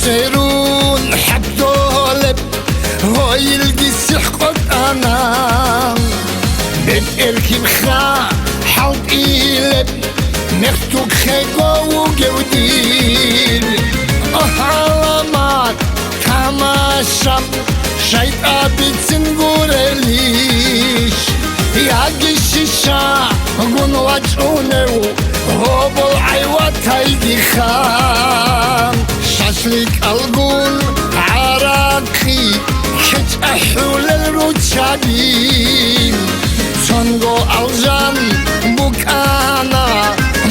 سيرون حبدولب هو يلقي سحقك أنا بتركي بخا حوط إيلب نختك خيقو وقوديل علامات تماشا شايف أبيت سنقورليش ياقي الشيشة قون وجعونو هو بالعيوات هيدي خام شاشليك القول عراقي كج أحول الروتشابين سنقو الجان بوك أنا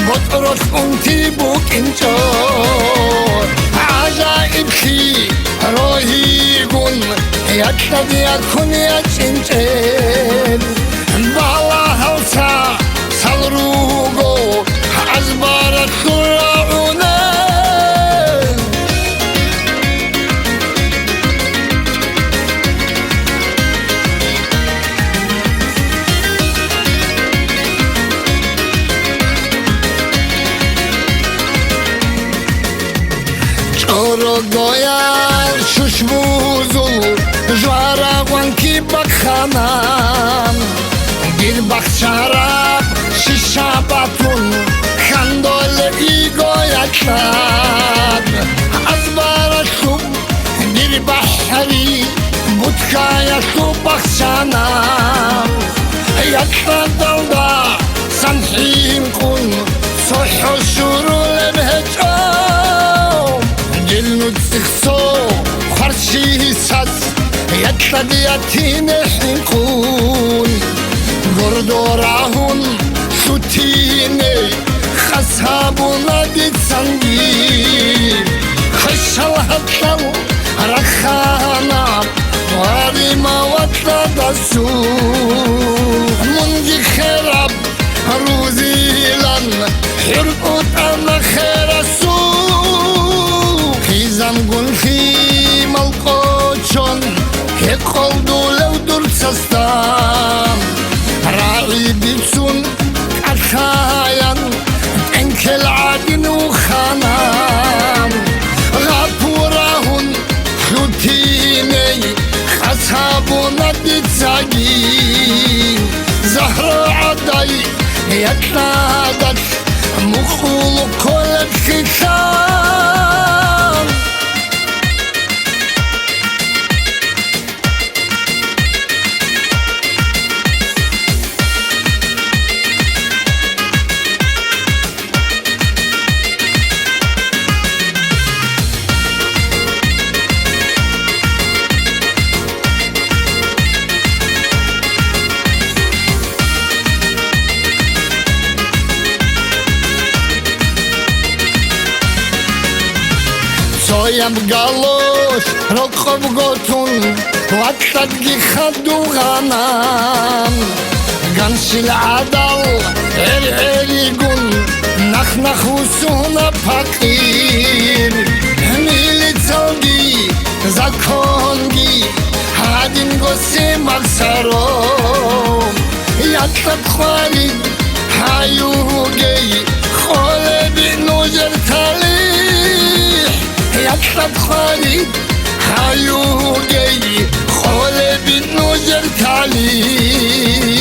بطرف أنتي بوك انجور عجائب خي روهيقون يكتب يكون يتنجل بالا هلسا سالروغو عزبارة خراعونه Orogoyar şuş buzul Jvara wanki bakhanam Bir bak şarap şişa batun Khandole igoyaklar Azbara şub bir bahri Butkaya şu bakşanam Yakta dalda sanhim kun Soho şuru lebheçam جلو تسخسو خرشي ساس يكتد يتين حنقون قردوراهن شوتيني خسابونا دي تسنجيب خشل هتل رخانا واري ما وطلا دسوق منجي خراب روزيلان حرقوت انا خير السوق زم گلخی ملقوچون هک قلدو لو در سستم راعی بیتون کارخاین انکل عادن و خانم غپورهون خلوتینی خسابون دیتساگی زهر عدای یکنادت مخول کلت خیشان Soyam galosh rokov gotun Wattad gichadu ghanam Ganshil adal erigun Nach usuna pakir Militsalgi zakongi Hadin gosi maksarom Yatlab khwarid hayugei Khole binujer talih يكتب خالد حيوجي خولي بالنجر تعليم